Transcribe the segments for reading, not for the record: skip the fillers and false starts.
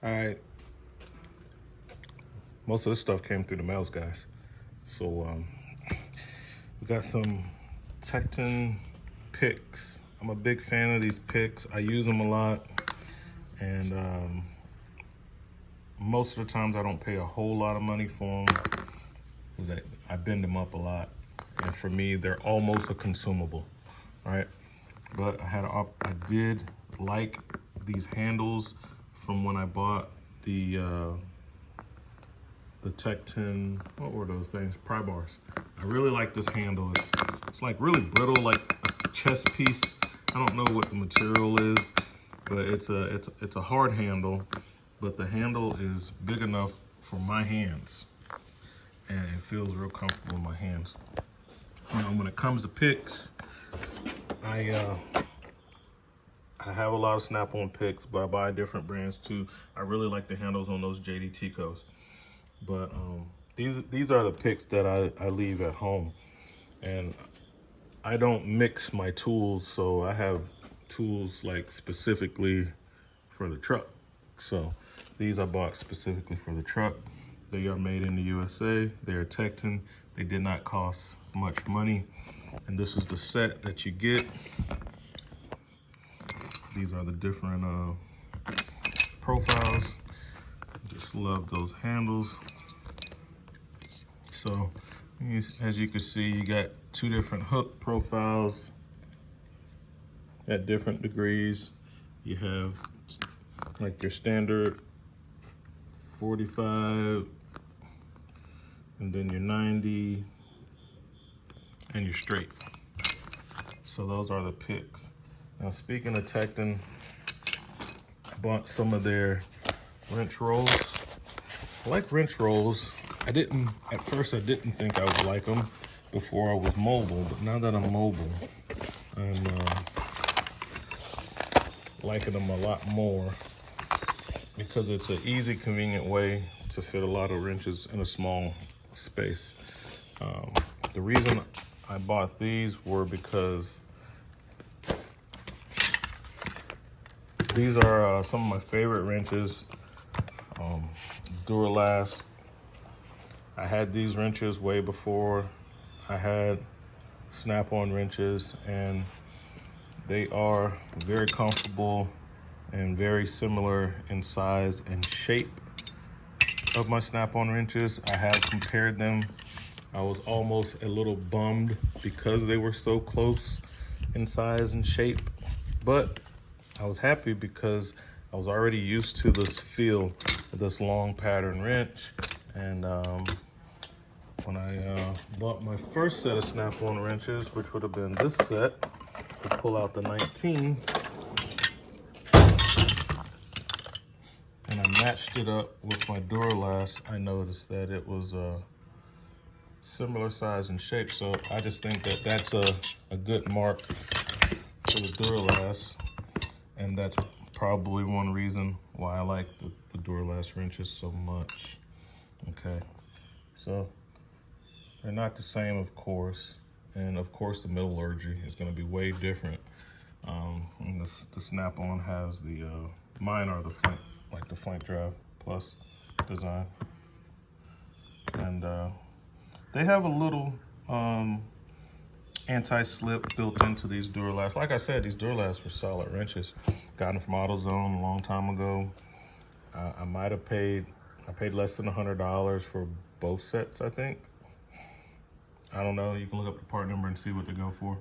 All right, most of this stuff came through the mails, guys. So we got some Tekton picks. I'm a big fan of these picks. I use them a lot, and most of the times I don't pay a whole lot of money for them because I bend them up a lot, and for me they're almost a consumable. All right, but I did like these handles from when I bought the Tekton, what were those things? Pry bars. I really like this handle. It's like really brittle, like a chess piece. I don't know what the material is, but it's a hard handle, but the handle is big enough for my hands, and it feels real comfortable in my hands. Now, when it comes to picks, I have a lot of Snap-on picks, but I buy different brands too. I really like the handles on those JD Ticos. But these are the picks that I leave at home, and I don't mix my tools, so I have tools like specifically for the truck. So these I bought specifically for the truck. They are made in the USA. They are Tekton. They did not cost much money, and this is the set that you get. These are the different profiles. Just love those handles. So as you can see, you got two different hook profiles at different degrees. You have like your standard 45, and then your 90, and your straight. So those are the picks. Now, speaking of Tekton, I bought some of their wrench rolls. I like wrench rolls. At first I didn't think I would like them before I was mobile, but now that I'm mobile, I'm liking them a lot more because it's an easy, convenient way to fit a lot of wrenches in a small space. The reason I bought these were because these are some of my favorite wrenches. Duralast. I had these wrenches way before I had Snap-on wrenches, and they are very comfortable and very similar in size and shape of my Snap-on wrenches. I have compared them. I was almost a little bummed because they were so close in size and shape, but I was happy because I was already used to this feel of this long pattern wrench. And when I bought my first set of Snap-on wrenches, which would have been this set, to pull out the 19, and I matched it up with my Duralast, I noticed that it was a similar size and shape. So I just think that that's a good mark for the Duralast, and that's probably one reason why I like the Duralast wrenches so much. Okay, so they're not the same, of course, and of course the metallurgy is going to be way different. And the Snap-on has the mine are the flank drive plus design, and they have a little anti-slip built into these Duralast. Like I said, these Duralast were solid wrenches. Got them from AutoZone a long time ago. I paid less than $100 for both sets, I think. I don't know, you can look up the part number and see what they go for.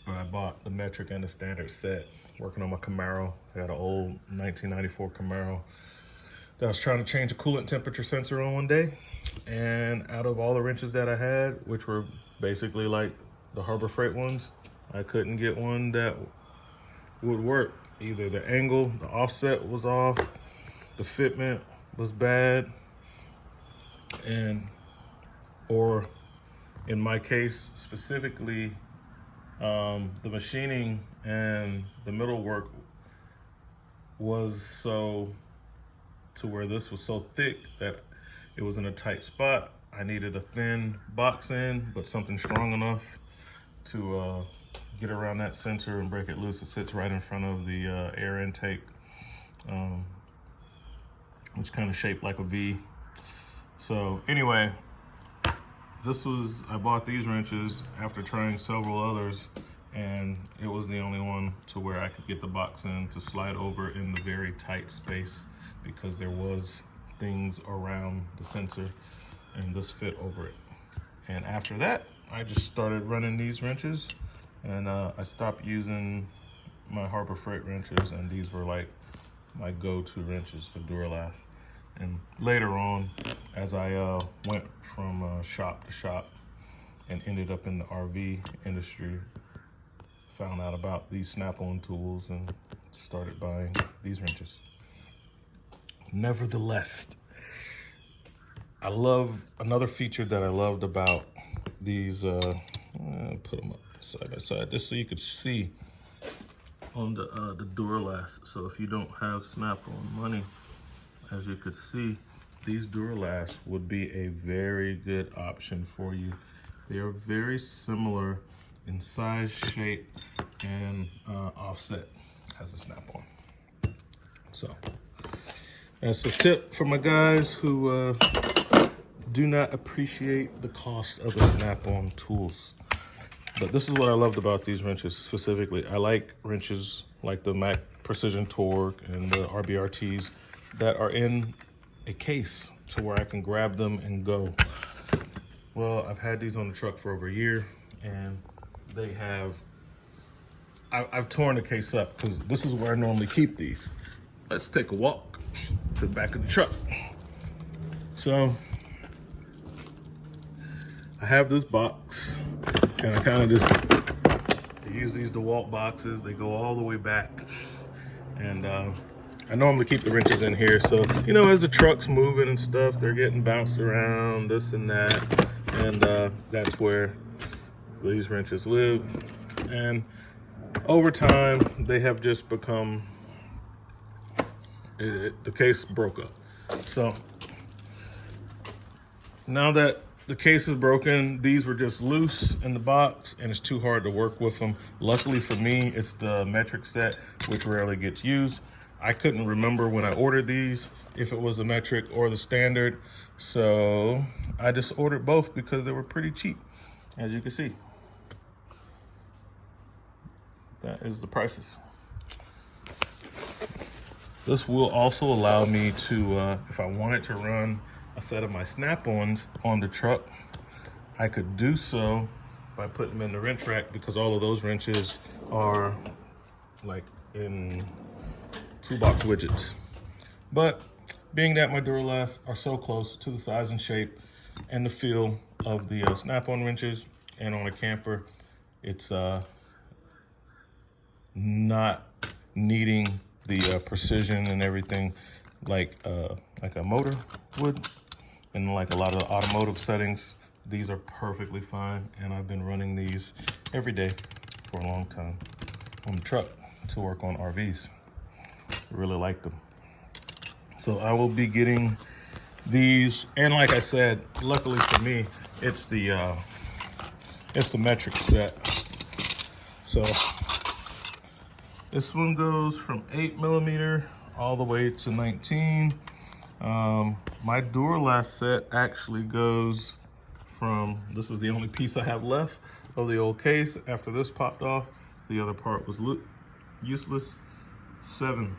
But I bought the metric and the standard set, working on my Camaro. I got an old 1994 Camaro that I was trying to change a coolant temperature sensor on one day. And out of all the wrenches that I had, which were basically like the Harbor Freight ones, I couldn't get one that would work. Either the angle, the offset was off, the fitment was bad, or in my case specifically, the machining and the middle work was so to where this was so thick that it was in a tight spot. I needed a thin box end, but something strong enough to get around that sensor and break it loose. It sits right in front of the air intake It's kind of shaped like a V. So anyway, I bought these wrenches after trying several others, and it was the only one to where I could get the box in to slide over in the very tight space, because there was things around the sensor and this fit over it. And after that, I just started running these wrenches, and I stopped using my Harbor Freight wrenches, and these were like my go-to wrenches, the Duralast. And later on, as I went from shop to shop and ended up in the RV industry, found out about these snap-on tools and started buying these wrenches. Nevertheless, another feature that I loved about these, put them up side by side, just so you could see on the Duralast. So if you don't have snap-on money, as you could see, these Duralast would be a very good option for you. They are very similar in size, shape, and offset as a snap-on. So that's a tip for my guys who do not appreciate the cost of the snap-on tools. But this is what I loved about these wrenches specifically. I like wrenches like the Mac Precision Torque and the RBRTs that are in a case to where I can grab them and go. Well, I've had these on the truck for over a year, and they have, I've torn the case up because this is where I normally keep these. Let's take a walk to the back of the truck. So I have this box, and I kind of just use these DeWalt boxes. They go all the way back, and I normally keep the wrenches in here. So, you know, as the truck's moving and stuff, they're getting bounced around, this and that, and that's where these wrenches live. And over time, they have just become, the case broke up. So now that the case is broken, these were just loose in the box, and it's too hard to work with them. Luckily for me, it's the metric set, which rarely gets used. I couldn't remember when I ordered these if it was the metric or the standard, so I just ordered both because they were pretty cheap, as you can see. That is the prices. This will also allow me to, if I wanted to run a set of my snap-ons on the truck, I could do so by putting them in the wrench rack, because all of those wrenches are like in toolbox widgets. But being that my Duralast are so close to the size and shape and the feel of the snap-on wrenches, and on a camper, it's not needing the precision and everything like a motor would, and like a lot of the automotive settings. These are perfectly fine, and I've been running these every day for a long time on the truck to work on RVs. Really like them. So I will be getting these, and like I said, luckily for me, it's the metric set. So this one goes from 8mm all the way to 19. My Duralast set actually goes from, this is the only piece I have left of the old case. After this popped off, the other part was useless. 7.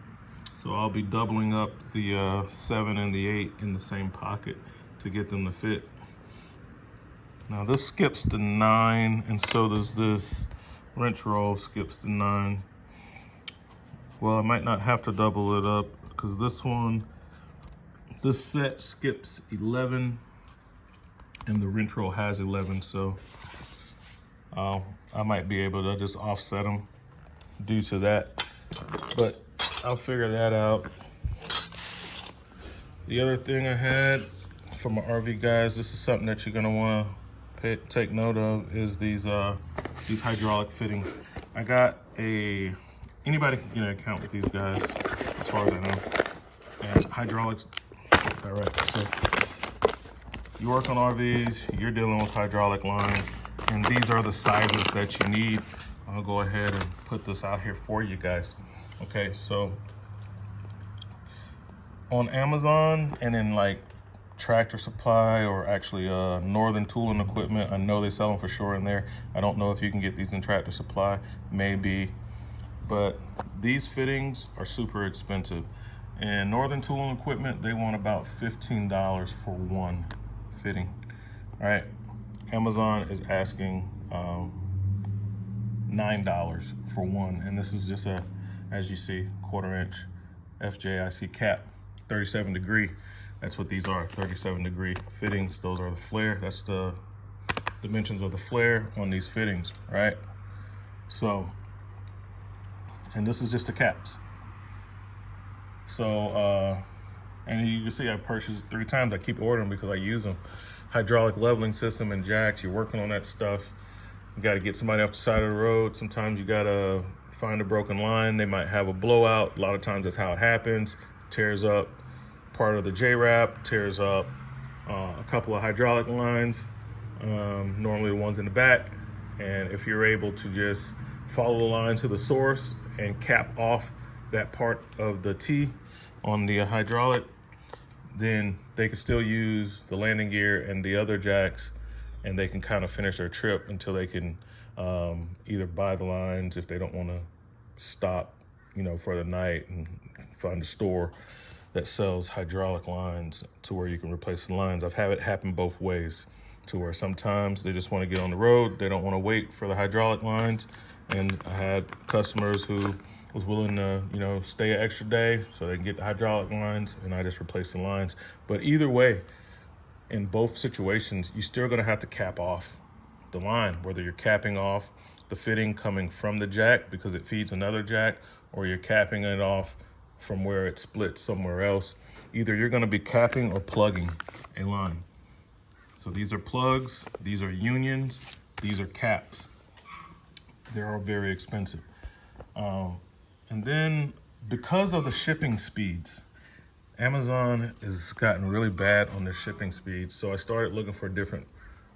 So I'll be doubling up the 7 and the 8 in the same pocket to get them to fit. Now this skips to 9, and so does this wrench roll skips to 9. Well, I might not have to double it up, because this set skips 11, and the wrench roll has 11, so I might be able to just offset them due to that, but I'll figure that out. The other thing I had for my RV guys, this is something that you're gonna wanna take note of, is these hydraulic fittings. I got anybody can get an account with these guys, as far as I know. And hydraulics, all right, so you work on RVs, you're dealing with hydraulic lines, and these are the sizes that you need. I'll go ahead and put this out here for you guys. Okay, so on Amazon and in like Tractor Supply, or actually Northern Tool and Equipment. I know they sell them for sure in there. I don't know if you can get these in Tractor Supply, maybe, but these fittings are super expensive. And Northern Tool and Equipment, they want about $15 for one fitting. All right, Amazon is asking $9 for one, and this is just a, as you see, 1/4 inch FJIC cap, 37 degree. That's what these are, 37 degree fittings. Those are the flare. That's the dimensions of the flare on these fittings, right? So, and this is just the caps. So, and you can see I purchased 3 times. I keep ordering because I use them. Hydraulic leveling system and jacks, you're working on that stuff. You gotta get somebody off the side of the road. Sometimes you gotta find a broken line. They might have a blowout. A lot of times that's how it happens. Tears up part of the J-wrap, tears up a couple of hydraulic lines, normally the ones in the back. And if you're able to just follow the line to the source and cap off that part of the T on the hydraulic, then they can still use the landing gear and the other jacks, and they can kind of finish their trip until they can either buy the lines if they don't want to stop, you know, for the night, and find a store that sells hydraulic lines to where you can replace the lines. I've had it happen both ways, to where sometimes they just want to get on the road. They don't want to wait for the hydraulic lines. And I had customers who was willing to, you know, stay an extra day so they can get the hydraulic lines, and I just replaced the lines. But either way, in both situations, you're still gonna have to cap off the line, whether you're capping off the fitting coming from the jack because it feeds another jack, or you're capping it off from where it splits somewhere else. Either you're gonna be capping or plugging a line. So these are plugs, these are unions, these are caps. They're all very expensive. And then because of the shipping speeds, Amazon has gotten really bad on their shipping speeds. So I started looking for a different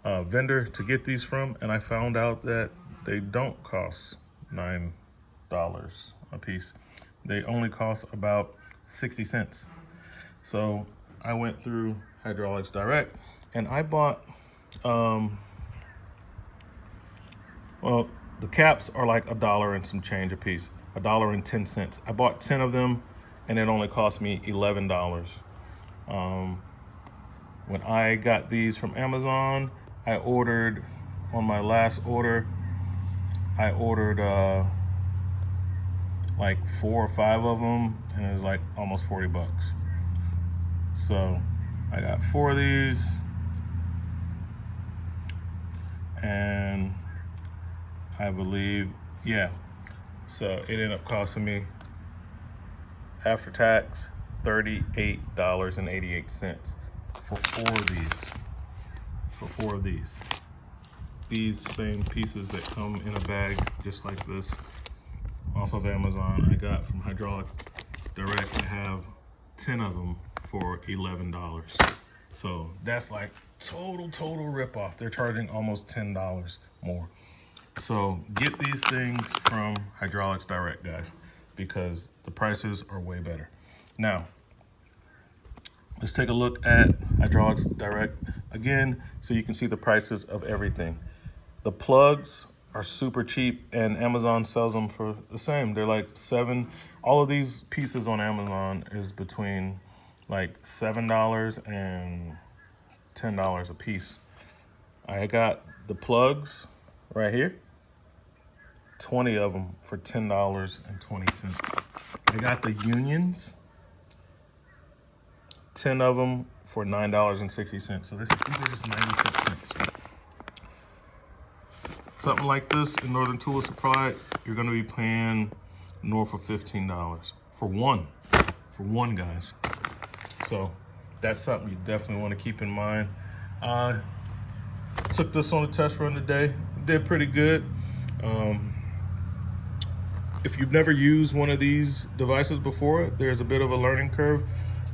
vendor to get these from, and I found out that they don't cost $9 a piece. They only cost about 60 cents. So I went through Hydraulics Direct, and I bought, well, the caps are like $1 and some change a piece, $1.10. I bought 10 of them, and it only cost me $11. When I got these from Amazon, I ordered, on my last order, I ordered like 4 or 5 of them, and it was like almost 40 bucks. So I got 4 of these, and I believe, yeah. So it ended up costing me, after tax, $38.88 for 4 of these. For 4 of these. These same pieces that come in a bag just like this off of Amazon, I got from Hydraulic Direct. I have 10 of them for $11. So that's like total ripoff. They're charging almost $10 more. So get these things from Hydraulics Direct, guys, because the prices are way better. Now, let's take a look at Hydraulics Direct again so you can see the prices of everything. The plugs are super cheap, and Amazon sells them for the same. They're like all of these pieces on Amazon is between like $7 and $10 a piece. I got the plugs right here, 20 of them for $10.20. I got the unions, 10 of them for $9.60. So these are just 96 cents. Something like this in Northern Tool Supply, you're gonna be paying north of $15 for one, guys. So that's something you definitely wanna keep in mind. Took this on a test run today, did pretty good. If you've never used one of these devices before, there's a bit of a learning curve.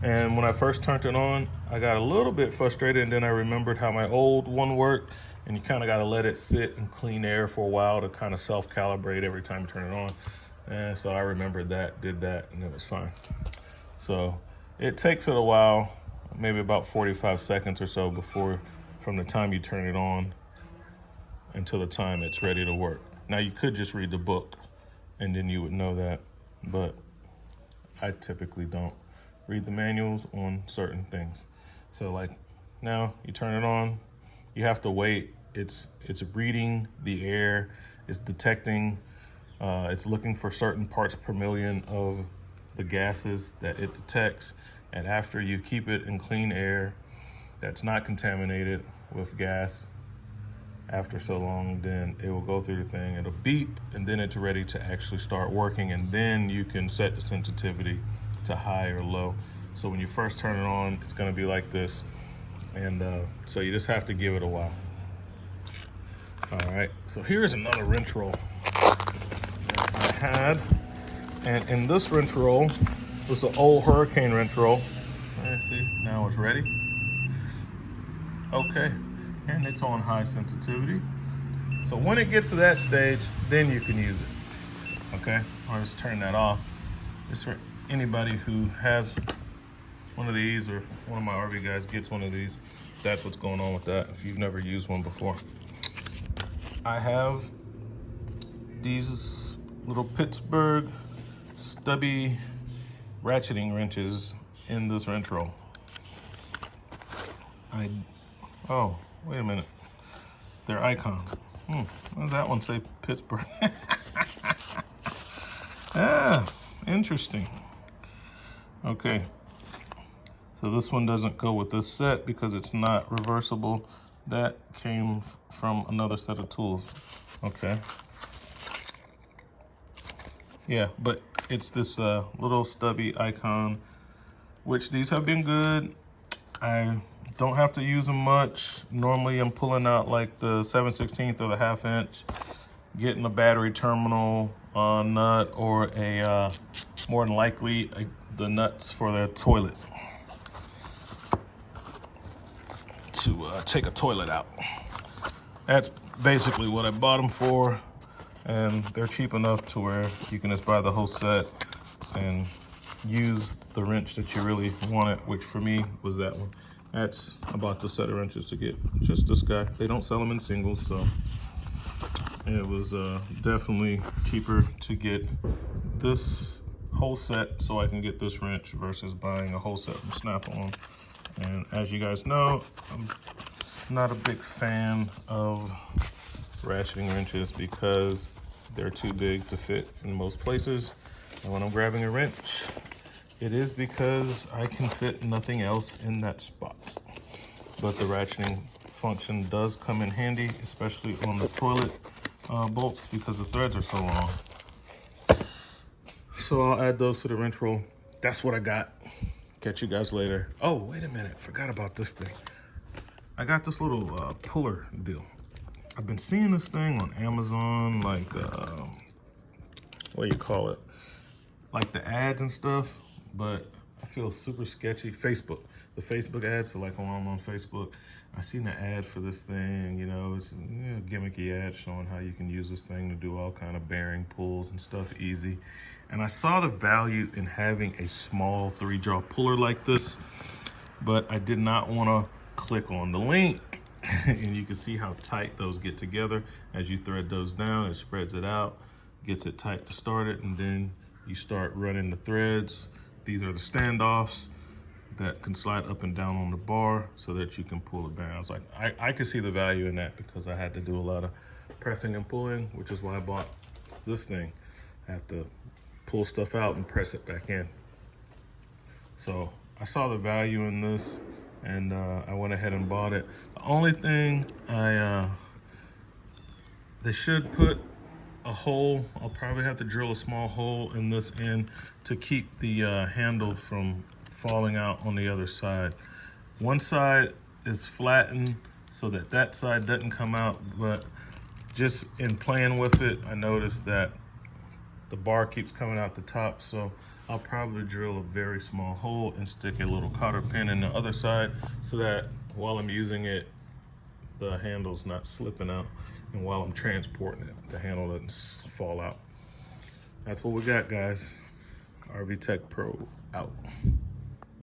And when I first turned it on, I got a little bit frustrated, and then I remembered how my old one worked, and you kind of got to let it sit in clean air for a while to kind of self-calibrate every time you turn it on. And so I remembered that, did that, and it was fine. So It takes it a while, maybe about 45 seconds or so before, from the time you turn it on until the time it's ready to work. Now you could just read the book and then you would know that, but I typically don't read the manuals on certain things. So like now you turn it on, you have to wait. It's reading the air, it's detecting, it's looking for certain parts per million of the gases that it detects. And after you keep it in clean air that's not contaminated with gas after so long, then it will go through the thing, it'll beep, and then it's ready to actually start working. And then you can set the sensitivity to high or low. So when you first turn it on, it's gonna be like this. And so you just have to give it a while. All right, so here's another wrench roll that I had. And in this wrench roll was the old Hurricane wrench roll. See, now it's ready. Okay, and it's on high sensitivity. So when it gets to that stage, then you can use it. Okay, I'll just turn that off. It's for anybody who has one of these, or one of my RV guys gets one of these. That's what's going on with that, if you've never used one before. I have these little Pittsburgh Stubby ratcheting wrenches in this wrench roll. Oh, wait a minute. They're icons. What does that one say? Pittsburgh. Ah, interesting. Okay. So this one doesn't go with this set because it's not reversible. That came from another set of tools. Okay. Yeah, but it's this little Stubby icon, which these have been good. I don't have to use them much. Normally I'm pulling out like the 7/16 or the 1/2 inch, getting a battery terminal nut, or a more than likely the nuts for the toilet to take a toilet out. That's basically what I bought them for, and they're cheap enough to where you can just buy the whole set and use the wrench that you really wanted, which for me was that one. That's about the set of wrenches to get, just this guy. They don't sell them in singles, so it was definitely cheaper to get this whole set so I can get this wrench versus buying a whole set from Snap-on. And as you guys know, I'm not a big fan of ratcheting wrenches because they're too big to fit in most places. And when I'm grabbing a wrench, it is because I can fit nothing else in that spot. But the ratcheting function does come in handy, especially on the toilet bolts, because the threads are so long. So I'll add those to the wrench roll. That's what I got. Catch you guys later. Oh, wait a minute. Forgot about this thing. I got this little puller deal. I've been seeing this thing on Amazon, like, what do you call it? Like the ads and stuff, but I feel super sketchy. Facebook, the Facebook ads, so like when I'm on Facebook, I seen the ad for this thing, you know, it's a gimmicky ad showing how you can use this thing to do all kind of bearing pulls and stuff easy. And I saw the value in having a small 3-jaw puller like this, but I did not want to click on the link. And you can see how tight those get together. As you thread those down, it spreads it out, gets it tight to start it, and then you start running the threads. These are the standoffs that can slide up and down on the bar so that you can pull it back. I was like, I could see the value in that because I had to do a lot of pressing and pulling, which is why I bought this thing. I have to pull stuff out and press it back in. So I saw the value in this, and I went ahead and bought it. The only thing they should put a hole. I'll probably have to drill a small hole in this end to keep the handle from falling out on the other side. One side is flattened so that that side doesn't come out, but just in playing with it, I noticed that the bar keeps coming out the top, so I'll probably drill a very small hole and stick a little cotter pin in the other side so that while I'm using it, the handle's not slipping out, and while I'm transporting it, the handle doesn't fall out. That's what we got, guys. RV Tech Pro out.